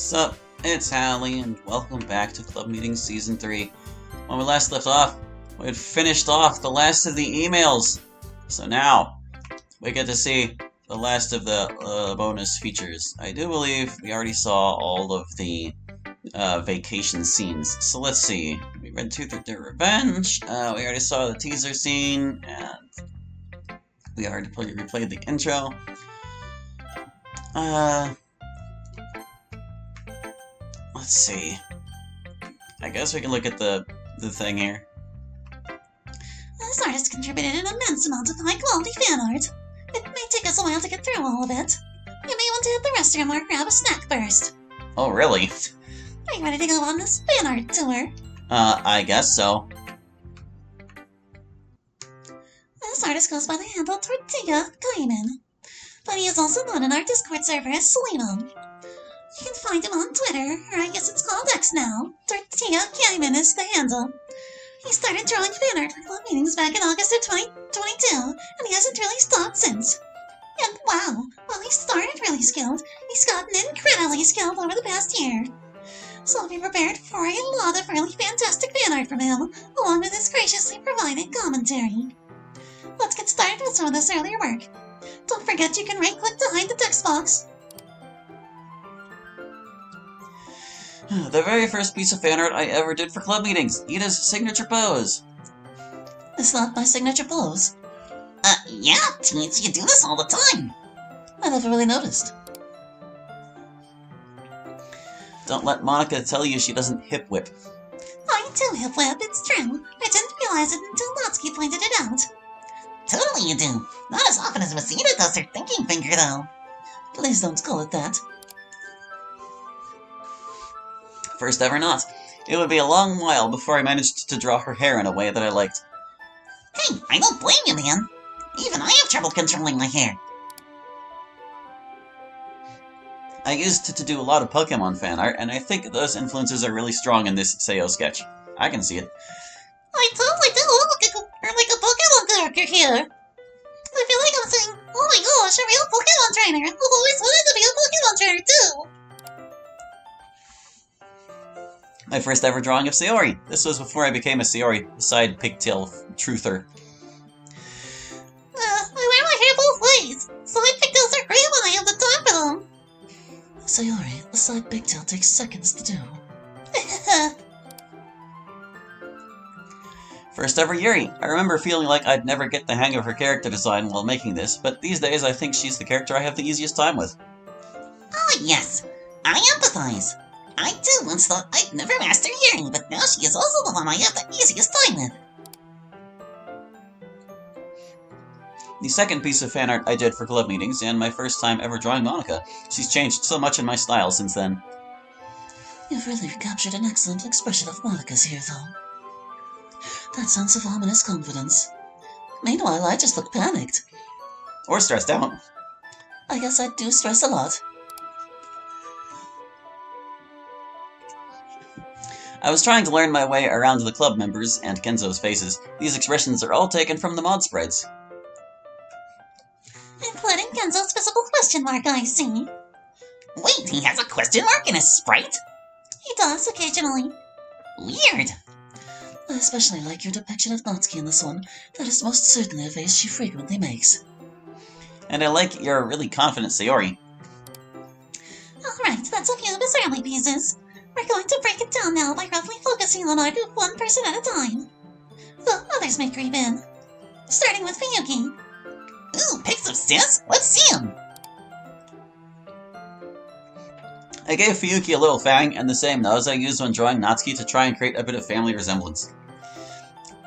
Sup, it's Hallie, and welcome back to Club Meeting Season 3. When we last left off, we had finished off the last of the emails. So now, we get to see the last of the bonus features. I do believe we already saw all of the vacation scenes. So let's see. We read Tooth of Their Revenge, we already saw the teaser scene, and we already replayed the intro. Let's see. I guess we can look at the thing here. This artist contributed an immense amount of high-quality fan art. It may take us a while to get through all of it. You may want to hit the restroom or grab a snack first. Oh, really? Are you ready to go on this fan art tour? I guess so. This artist goes by the handle Pt.3-X23, but he is also known in our Discord server as Selena. You can find him on Twitter, or I guess it's called X now. Pt.3-X23 is the handle. He started drawing fan art for club meetings back in August of 2022, and he hasn't really stopped since. And wow, while he started really skilled, he's gotten incredibly skilled over the past year. So be prepared for a lot of really fantastic fan art from him, along with his graciously provided commentary. Let's get started with some of this earlier work. Don't forget you can right-click to hide the text box. The very first piece of fan art I ever did for club meetings, Ida's signature pose. Is that my signature pose? Yeah, teens, you do this all the time. I never really noticed. Don't let Monica tell you she doesn't hip whip. I do hip whip, it's true. I didn't realize it until Natsuki pointed it out. Totally you do. Not as often as Miss Ida does her thinking finger, though. Please don't call it that. First ever not. It would be a long while before I managed to draw her hair in a way that I liked. Hey, I don't blame you, man. Even I have trouble controlling my hair. I used to do a lot of Pokemon fan art, and I think those influences are really strong in this Sayo sketch. I can see it. I totally do look like a Pokemon character here. I feel like I'm saying, oh my gosh, a real Pokemon trainer. I've always wanted to be a Pokemon trainer too. My first ever drawing of Sayori. This was before I became a Sayori, side pigtail truther. I wear my hair both ways. Side pigtails are great when I have the time for them. Sayori, the side pigtail takes seconds to do. First ever Yuri. I remember feeling like I'd never get the hang of her character design while making this, but these days I think she's the character I have the easiest time with. Oh, yes. I empathize. I too once thought I'd never master Yuri, but now she is also the one I have the easiest time with. The second piece of fan art I did for club meetings, and my first time ever drawing Monica. She's changed so much in my style since then. You've really captured an excellent expression of Monica's here, though. That sense of ominous confidence. Meanwhile, I just look panicked. Or stressed out. I guess I do stress a lot. I was trying to learn my way around the club members and Kenzo's faces. These expressions are all taken from the mod spreads. Including Kenzo's physical question mark, I see. Wait, he has a question mark in his sprite? He does, occasionally. Weird. I especially like your depiction of Natsuki in this one. That is most certainly a face she frequently makes. And I like your really confident Sayori. Alright, that's a few of his early pieces. We're going to break it down now by roughly focusing on art of one person at a time. The others may creep in. Starting with Fuyuki. Ooh, pics of sis? Let's see him. I gave Fuyuki a little fang and the same nose I used when drawing Natsuki to try and create a bit of family resemblance.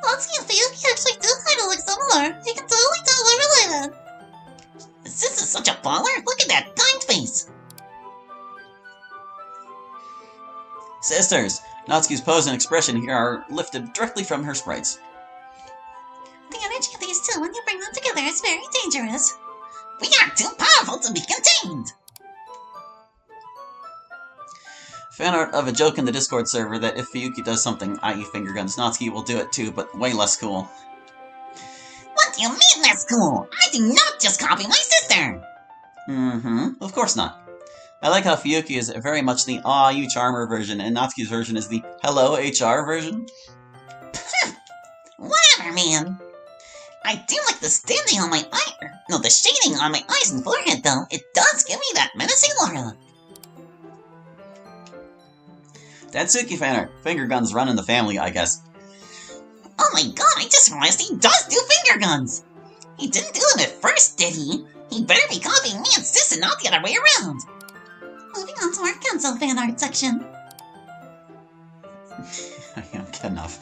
Natsuki and Fuyuki actually do kind of look similar. You can totally tell they're related. Sis is such a baller. Look at that kind face. Sisters! Natsuki's pose and expression here are lifted directly from her sprites. The energy of these two when you bring them together is very dangerous. We are too powerful to be contained. Fan art of a joke in the Discord server that if Fuyuki does something, i.e. finger guns, Natsuki will do it too, but way less cool. What do you mean that's cool? I do not just copy my sister! Of course not. I like how Fuyuki is very much the Aw, you charmer version, and Natsuki's version is the Hello, HR version. Whatever, man. I do like the standing on my eye. No, the shading on my eyes and forehead, though. It does give me that menacing aura. Datsuki fan art. Finger guns run in the family, I guess. Oh my god, I just realized he does do finger guns. He didn't do them at first, did he? He better be copying me and Sis and not the other way around. Moving on to our Kenzo fan art section. I can't get enough.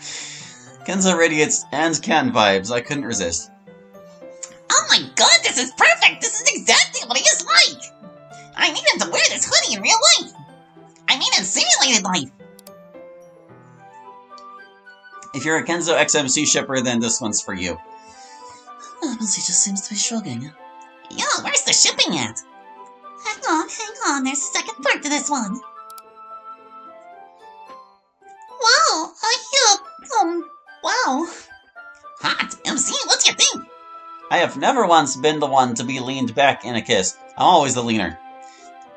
Kenzo radiates and Ken vibes. I couldn't resist. Oh my god, this is perfect! This is exactly what he is like! I need him to wear this hoodie in real life! I mean in simulated life! If you're a Kenzo XMC shipper, then this one's for you. He just seems to be shrugging. Yo, where's the shipping at? Hang on, there's a second part to this one. Wow, wow. Hot! MC, what's your thing? I have never once been the one to be leaned back in a kiss. I'm always the leaner.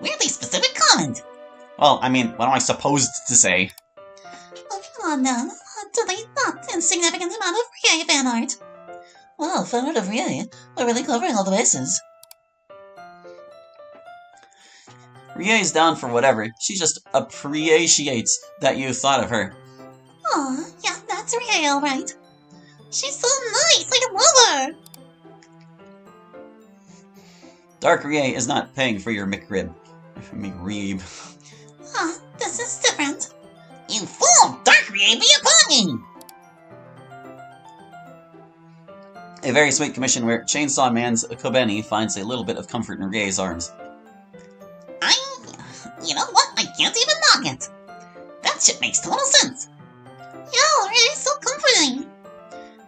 Weirdly specific comment. Well, I mean, what am I supposed to say? Moving on then, to the not insignificant amount of Rie fan art. Wow, fan art of Rie. We're really covering all the bases. Rie's down for whatever. She just appreciates that you thought of her. Aw, yeah, that's Rie, alright. She's so nice, I love her! Dark Rie is not paying for your McRib. McRib. Huh, this is different. You fool! Dark Rie be upon me! A very sweet commission where Chainsaw Man's Kobeni finds a little bit of comfort in Rie's arms. You know what? I can't even knock it. That shit makes total sense. Yo, Rie's so comforting.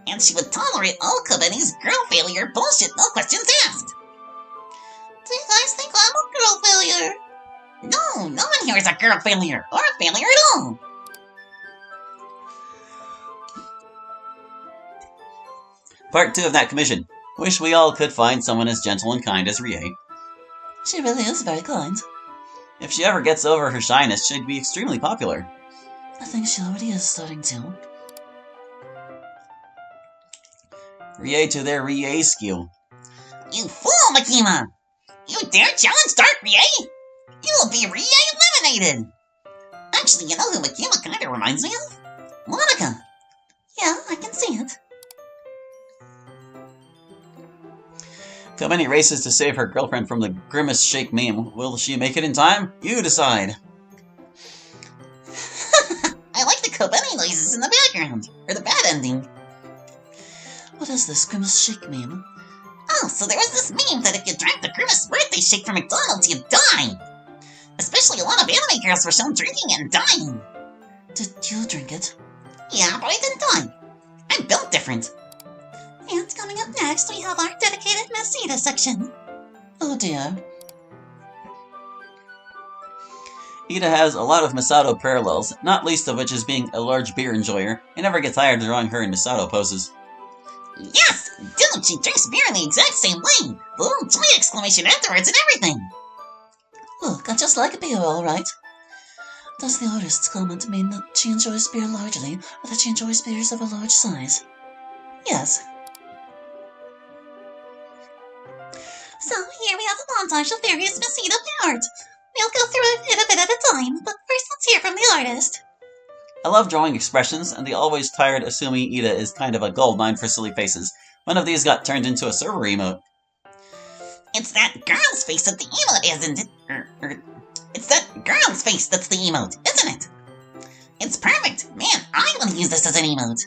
And she would tolerate all Kobeni's girl failure bullshit, no questions asked. Do you guys think I'm a girl failure? No, no one here is a girl failure, or a failure at all. Part 2 of that commission. Wish we all could find someone as gentle and kind as Rie. She really is very kind. If she ever gets over her shyness, she'd be extremely popular. I think she already is starting to. Rie to their Rie skill. You fool, Makima! You dare challenge Dark Rie? You will be Rie eliminated! Actually, you know who Makima kinda reminds me of? Monica! Yeah, I can see it. Kobeni races to save her girlfriend from the Grimace Shake meme. Will she make it in time? You decide. I like the Kobeni noises in the background, or the bad ending. What is this Grimace Shake meme? Oh, so there was this meme that if you drank the Grimace birthday shake from McDonald's, you'd die! Especially a lot of anime girls were shown drinking it and dying. Did you drink it? Yeah, but I didn't die. I'm built different. And coming up next, we have our dedicated Miss Ida section. Oh dear. Ida has a lot of Misato parallels, not least of which is being a large beer enjoyer. I never get tired of drawing her in Misato poses. Yes! Dude, she drinks beer in the exact same way! The little joy exclamation afterwards and everything! Look, I just like a beer, alright. Does the artist's comment mean that she enjoys beer largely, or that she enjoys beers of a large size? Yes. So, here we have a montage of various Miss Ida art. We'll go through it a bit at a time, but first let's hear from the artist. I love drawing expressions, and the always tired Asumi Ida is kind of a goldmine for silly faces. One of these got turned into a server emote. It's that girl's face that the emote isn't it? It's that girl's face that's the emote, isn't it? It's perfect! Man, I want to use this as an emote.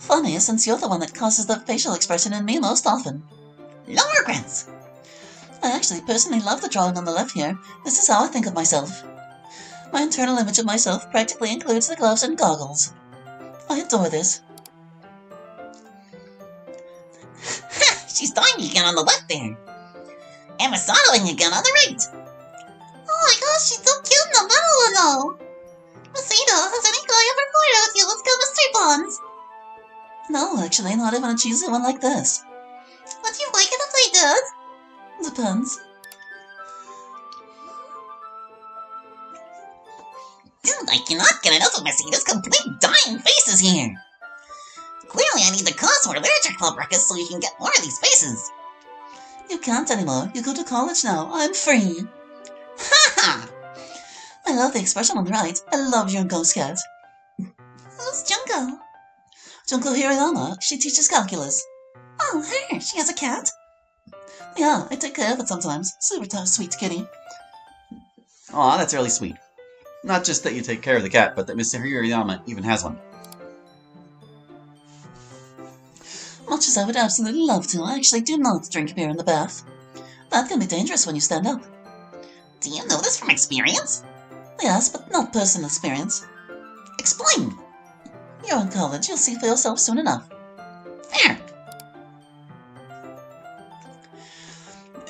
Funny, since you're the one that causes the facial expression in me most often. No regrets! I actually personally love the drawing on the left here. This is how I think of myself. My internal image of myself practically includes the gloves and goggles. I adore this. She's dying again on the left there. And Masatoing again on the right. Oh my gosh, she's so cute in the middle though. Miss Ida, has any guy ever flirted with you with chemistry bonds? No, actually, not even a cheesy one like this. Would you like it if I did? Depends. Dude, I cannot get enough of Miss Edith's complete dying faces here. Clearly I need to cause more literature club ruckus so we can get more of these faces. You can't anymore. You go to college now. I'm free. Ha ha! I love the expression on the right. I love Junko's cat. Who's Junko? Junko Hirayama. She teaches calculus. Oh, her. She has a cat? Yeah, I take care of it sometimes. Super tough, sweet kitty. Aw, that's really sweet. Not just that you take care of the cat, but that Mr. Hirayama even has one. Much as I would absolutely love to, I actually do not drink beer in the bath. That can be dangerous when you stand up. Do you know this from experience? Yes, but not personal experience. Explain. You're in college. You'll see for yourself soon enough. Fair.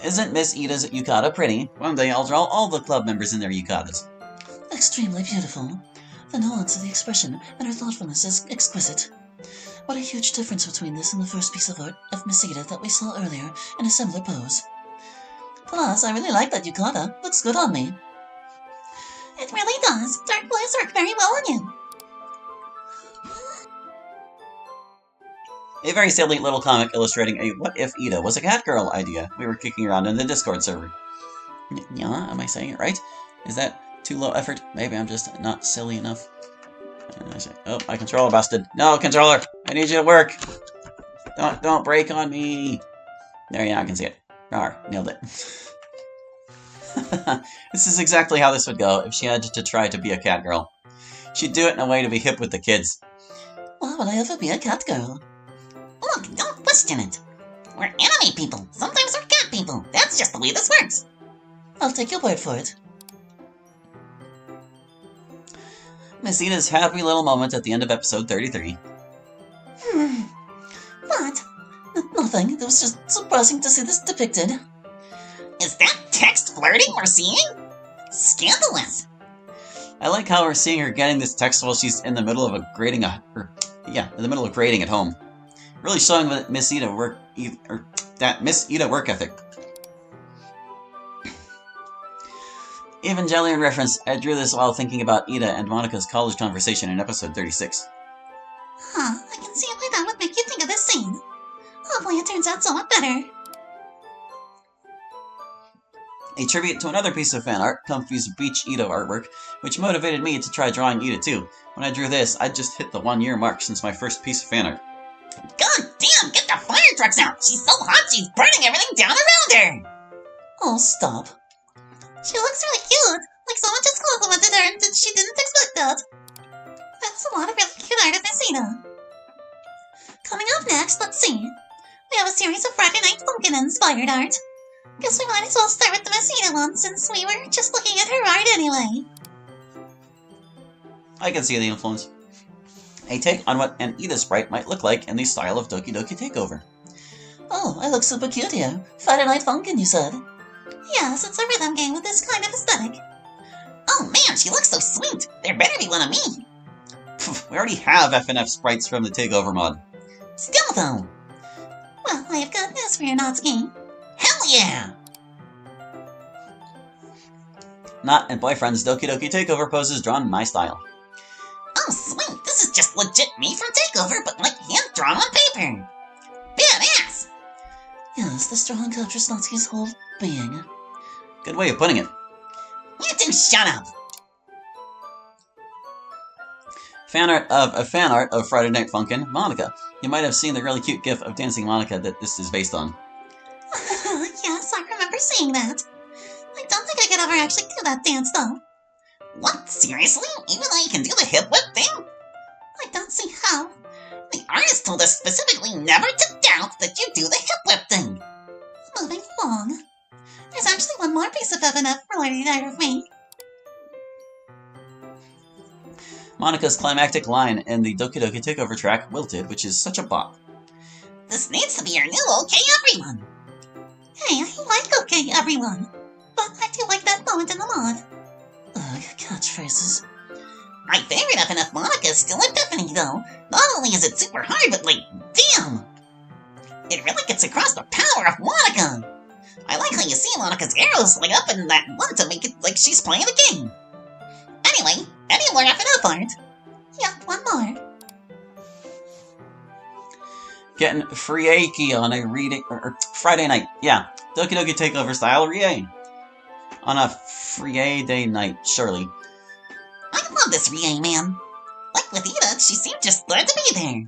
Isn't Miss Ida's yukata pretty? One day I'll draw all the club members in their yukatas. Extremely beautiful. The nuance of the expression and her thoughtfulness is exquisite. What a huge difference between this and the first piece of art of Miss Ida that we saw earlier in a similar pose. Plus, I really like that yukata. Looks good on me. It really does. Dark blues work very well on you. A very silly little comic illustrating a what if Ida was a cat girl idea we were kicking around in the Discord server. Yeah, am I saying it right? Is that too low effort? Maybe I'm just not silly enough. Oh, my controller busted. No, controller! I need you to work! Don't break on me! There, yeah, I can see it. Rawr, nailed it. This is exactly how this would go if she had to try to be a cat girl. She'd do it in a way to be hip with the kids. Why would I ever be a cat girl? Look, don't question it. We're anime people. Sometimes we're cat people. That's just the way this works. I'll take your word for it. Miss Ida's happy little moment at the end of episode 33. What? Nothing. It was just surprising to see this depicted. Is that text flirting we're seeing? Scandalous. I like how we're seeing her getting this text while she's in the middle of grading at home. Really showing that Miss Ida work ethic. Evangelion reference. I drew this while thinking about Ida and Monika's college conversation in episode 36. Huh, I can see why that would make you think of this scene. Hopefully it turns out so much better. A tribute to another piece of fan art, Comfy's Beach Ida artwork, which motivated me to try drawing Ida too. When I drew this, I'd just hit the 1-year mark since my first piece of fan art. God damn, get the fire trucks out! She's so hot she's burning everything down around her! Oh, stop. She looks really cute, like someone just complimented her and she didn't expect that. That's a lot of really cute art of Miss Ida. Coming up next, let's see. We have a series of Friday Night Funkin'-inspired art. Guess we might as well start with the Miss Ida one since we were just looking at her art anyway. I can see the influence. A take on what an Ida sprite might look like in the style of Doki Doki Takeover. Oh, I look super cute here. Friday Night Funkin', you said? Yes, it's a rhythm game with this kind of aesthetic. Oh man, she looks so sweet! There better be one of me! We already have FNF sprites from the Takeover mod. Still though! Well, I have got news for your Natsuki. Hell yeah! Not and Boyfriend's Doki Doki Takeover poses drawn in my style. Oh sweet, this is just legit me from Takeover, but like hand-drawn on paper! Badass! Yes, this drawing captures Natsuki's whole being. Good way of putting it. You two shut up! Fan art of Friday Night Funkin', Monica. You might have seen the really cute gif of dancing Monica that this is based on. Yes, I remember seeing that. I don't think I could ever actually do that dance though. What? Seriously? Even though you can do the hip whip thing? I don't see how. The artist told us specifically never to doubt that you do the hip whip thing. Moving along. There's actually one more piece of FNF related out of me. Monica's climactic line in the Doki Doki Takeover track, Wilted, which is such a bop. This needs to be our new OK Everyone. Hey, I like OK Everyone. But I do like that moment in the mod. Ugh, catchphrases. My favorite FNF Monica is still Epiphany though. Not only is it super hard, but like, damn! It really gets across the power of Monica! I like how you see Monica's arrows light up in that one to make it like she's playing the game. Anyway, Any more after that part? Yeah, one more. Getting Frieki on a reading or Friday night. Yeah, Doki Doki Takeover style Rie. On a Friday night, surely. I love this Rie, man. Like with Ida, she seemed just glad to be there.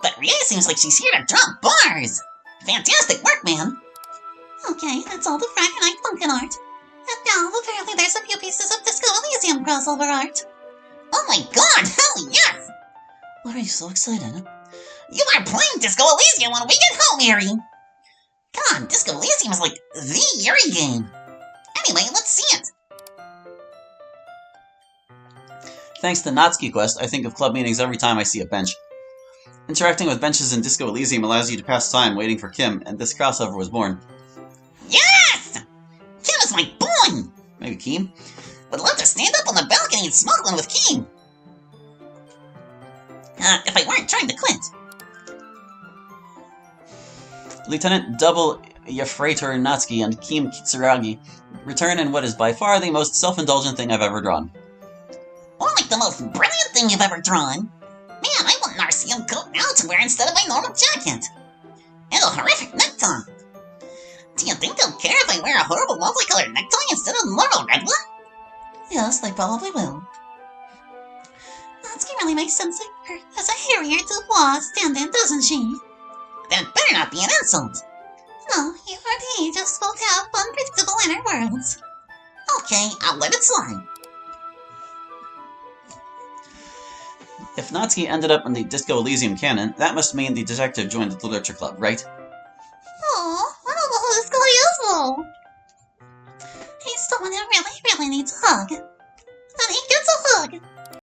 But Rie seems like she's here to drop bars. Fantastic work, man. Okay, that's all the Friday Night Funkin' art. And now, apparently there's a few pieces of Disco Elysium crossover art. Oh my god, hell yes! Why are you so excited? You are playing Disco Elysium when we get home, Yuri! God, Disco Elysium is like the Yuri game. Anyway, let's see it. Thanks to Natsuki Quest, I think of club meetings every time I see a bench. Interacting with benches in Disco Elysium allows you to pass time waiting for Kim, and this crossover was born. Yes! Kim is my boy! Maybe Kim? Would love to stand up on the balcony and smoke one with Kim. If I weren't trying to quit. Lieutenant Double Yafrator Natsuki and Kim Kitsuragi return in what is by far the most self-indulgent thing I've ever drawn. Or like the most brilliant thing you've ever drawn. Man, I want an RCM coat now to wear instead of my normal jacket. And a horrific necktie. Do you think they'll care if I wear a horrible multicolored necktie instead of the normal red one? Yes, they probably will. Natsuki really makes sense of her as a Harrier Dubois stand-in, doesn't she? That better not be an insult. No, you and he just both have unpredictable inner worlds. Okay, I'll let it slide. If Natsuki ended up in the Disco Elysium canon, that must mean the detective joined the Literature Club, right? Aw, I don't know who this guy is, though. He's someone who really, really needs a hug. And he gets a hug.